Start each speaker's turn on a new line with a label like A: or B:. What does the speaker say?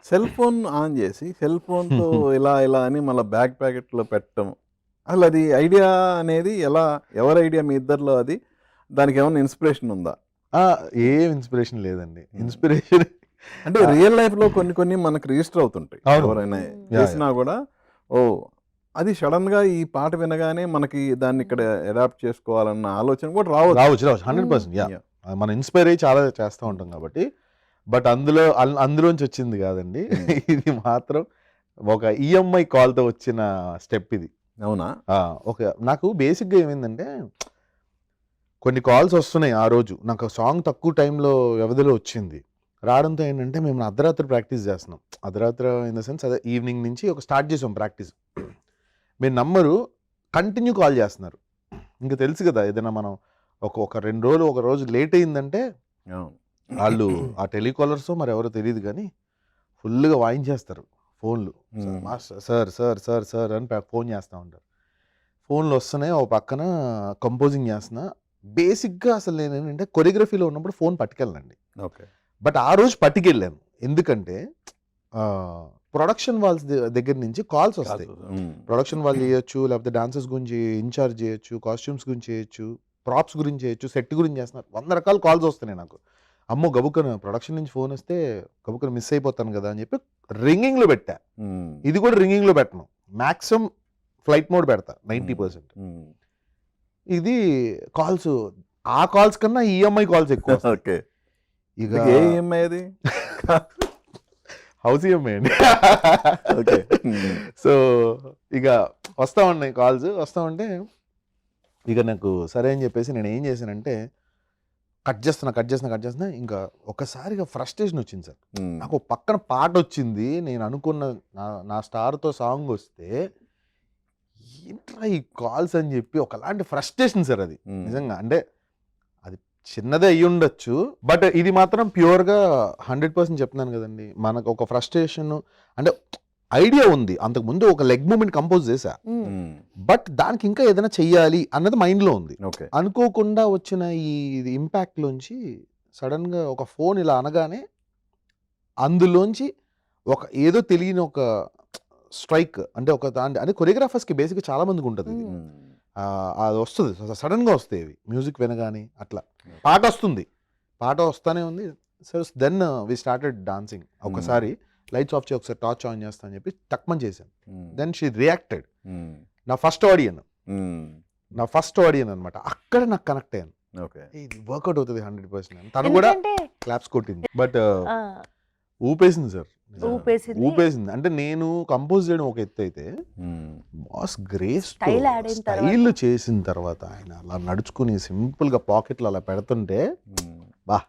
A: Cell phone on చేసి cell ఫోన్తో ఇలా ఇలా అని మళ్ళీ బ్యాక్ ప్యాకెట్లో పెట్టడం, అసలు అది ఐడియా అనేది ఎలా, ఎవరి ఐడియా మీ ఇద్దరిలో అది? దానికి ఏమైనా ఇన్స్పిరేషన్ ఉందా?
B: ఏం ఇన్స్పిరేషన్ లేదండి. ఇన్స్పిరేషన్
A: అంటే రియల్ లైఫ్లో కొన్ని కొన్ని మనకు రిజిస్టర్ అవుతుంటాయి.
B: అవును.
A: ఎవరైనా చేసినా కూడా అది సడన్గా ఈ పాట వినగానే మనకి దాన్ని ఇక్కడ అడాప్ట్ చేసుకోవాలన్న ఆలోచన కూడా
B: రావచ్చు 100%. యా, మనం ఇన్స్పైర్ అయ్యి చాలా చేస్తూ ఉంటాం కాబట్టి. బట్ అందులోంచి వచ్చింది కాదండి. ఇది మాత్రం ఒక ఈఎంఐ కాల్తో వచ్చిన స్టెప్ ఇది.
A: అవునా?
B: నాకు బేసిక్గా ఏమైందంటే, కొన్ని కాల్స్ వస్తున్నాయి ఆ రోజు. నాకు సాంగ్ తక్కువ టైంలో వ్యవధిలో వచ్చింది. రావడంతో ఏంటంటే, మేము అర్ధరాత్రి ప్రాక్టీస్ చేస్తున్నాం. అర్ధరాత్రి ఇన్ ద సెన్స్ అదే ఈవినింగ్ నుంచి స్టార్ట్ చేసాం ప్రాక్టీస్. మీరు నమ్మరు, కంటిన్యూ కాల్ చేస్తున్నారు. ఇంకా తెలుసు కదా, ఏదైనా మనం ఒక 2 రోజులు ఒక రోజు లేట్ అయిందంటే వాళ్ళు ఆ టెలికాలర్స్ మరి ఎవరో తెలియదు కానీ ఫుల్గా వాయించేస్తారు ఫోన్లు. సార్ సార్ సార్ సార్ అని ఫోన్ చేస్తూ ఉంటారు. ఫోన్లు వస్తున్నాయి, ఒక పక్కన కంపోజింగ్ చేస్తున్నా. బేసిక్గా అసలు నేను ఏంటంటే కొరియోగ్రఫీలో ఉన్నప్పుడు ఫోన్ పట్టుకెళ్ళండి.
A: ఓకే.
B: బట్ ఆ రోజు పట్టుకెళ్ళాను. ఎందుకంటే ప్రొడక్షన్ వాళ్ళ దగ్గర నుంచి కాల్స్ వస్తాయి. ప్రొడక్షన్ వాళ్ళు చేయొచ్చు, లేకపోతే డాన్సర్స్ గురించి ఇన్ఛార్జ్ చేయొచ్చు, కాస్ట్యూమ్స్ గురించి చేయొచ్చు, ప్రాప్స్ గురించి చేయొచ్చు, సెట్ గురించి చేస్తున్నారు. 100 రకాల కాల్స్ వస్తున్నాయి నాకు. అమ్మో గబుక్కన ప్రొడక్షన్ నుంచి ఫోన్ వస్తే గబుక్కన మిస్ అయిపోతాను కదా అని చెప్పి రింగింగ్లో పెట్టా. ఇది కూడా రింగింగ్లో పెట్టను, మ్యాక్సిమం ఫ్లైట్ మోడ్ పెడతా 90%. ఇది కాల్స్, ఆ కాల్స్ కన్నా ఈఎంఐ కాల్స్ ఎక్కువ.
A: ఓకే.
B: ఇక
A: ఏ ఈఎంఐ అది?
B: హౌస్ ఈఎంఐ అండి.
A: ఓకే.
B: సో ఇక వస్తూ ఉన్నాయి కాల్స్. వస్తూ ఉంటే ఇక నాకు సరే అని చెప్పేసి నేను ఏం చేశానంటే, కట్ చేస్తున్నా. ఇంకా ఒకసారిగా ఫ్రస్ట్రేషన్ వచ్చింది సార్ నాకు. పక్కన పాట వచ్చింది, నేను అనుకున్న నా స్టార్తో సాంగ్ వస్తే ఏంట్రా ఈ కాల్స్ అని చెప్పి ఒకలాంటి ఫ్రస్ట్రేషన్ సార్ అది. నిజంగా అంటే అది చిన్నదే అయ్యి ఉండొచ్చు, బట్ ఇది మాత్రం ప్యూర్గా 100% చెప్తున్నాను కదండి. మనకు ఒక ఫ్రస్ట్రేషన్ అంటే ఐడియా ఉంది, అంతకుముందు ఒక లెగ్ మూమెంట్ కంపోజ్ చేశా, బట్ దానికి ఇంకా ఏదైనా చెయ్యాలి అన్నది మైండ్లో ఉంది. అనుకోకుండా వచ్చిన ఈ ఇంపాక్ట్లోంచి సడన్గా ఒక ఫోన్ ఇలా అనగానే అందులోంచి ఒక ఏదో తెలియని ఒక స్ట్రైక్, అంటే ఒక అంటే కొరియోగ్రాఫర్స్కి బేసిక్గా చాలా మందికి ఉంటుంది ఇది. అది వస్తుంది సడన్గా వస్తాయి అవి, మ్యూజిక్ వినగానే అట్లా పాట వస్తుంది, పాట వస్తానే ఉంది. So then we started dancing. ఒకసారి లైట్స్ ఆఫ్ చేయి, ఒకసారి టార్చ్ ఆన్ చేస్తా అని చెప్పి టక్మని చేశాను. Then she reacted. నా ఫస్ట్ ఆడియన్ అనమాట. అక్కడ నాకు కనెక్ట్ అయ్యాను. ఇది వర్కౌట్ అవుతుంది 100%. తను కూడా క్లాప్స్ కొట్టింది, బట్ ఊపేసింది సార్, ఊపేసింది. అంటే నేను కంపోజ్ చేయడం ఒక ఎత్తు అయితే, బాస్ గ్రేస్ స్టైల్ చేసిన తర్వాత ఆయన అలా నడుచుకుని సింపుల్ గా పాకెట్లు అలా పెడుతుంటే బా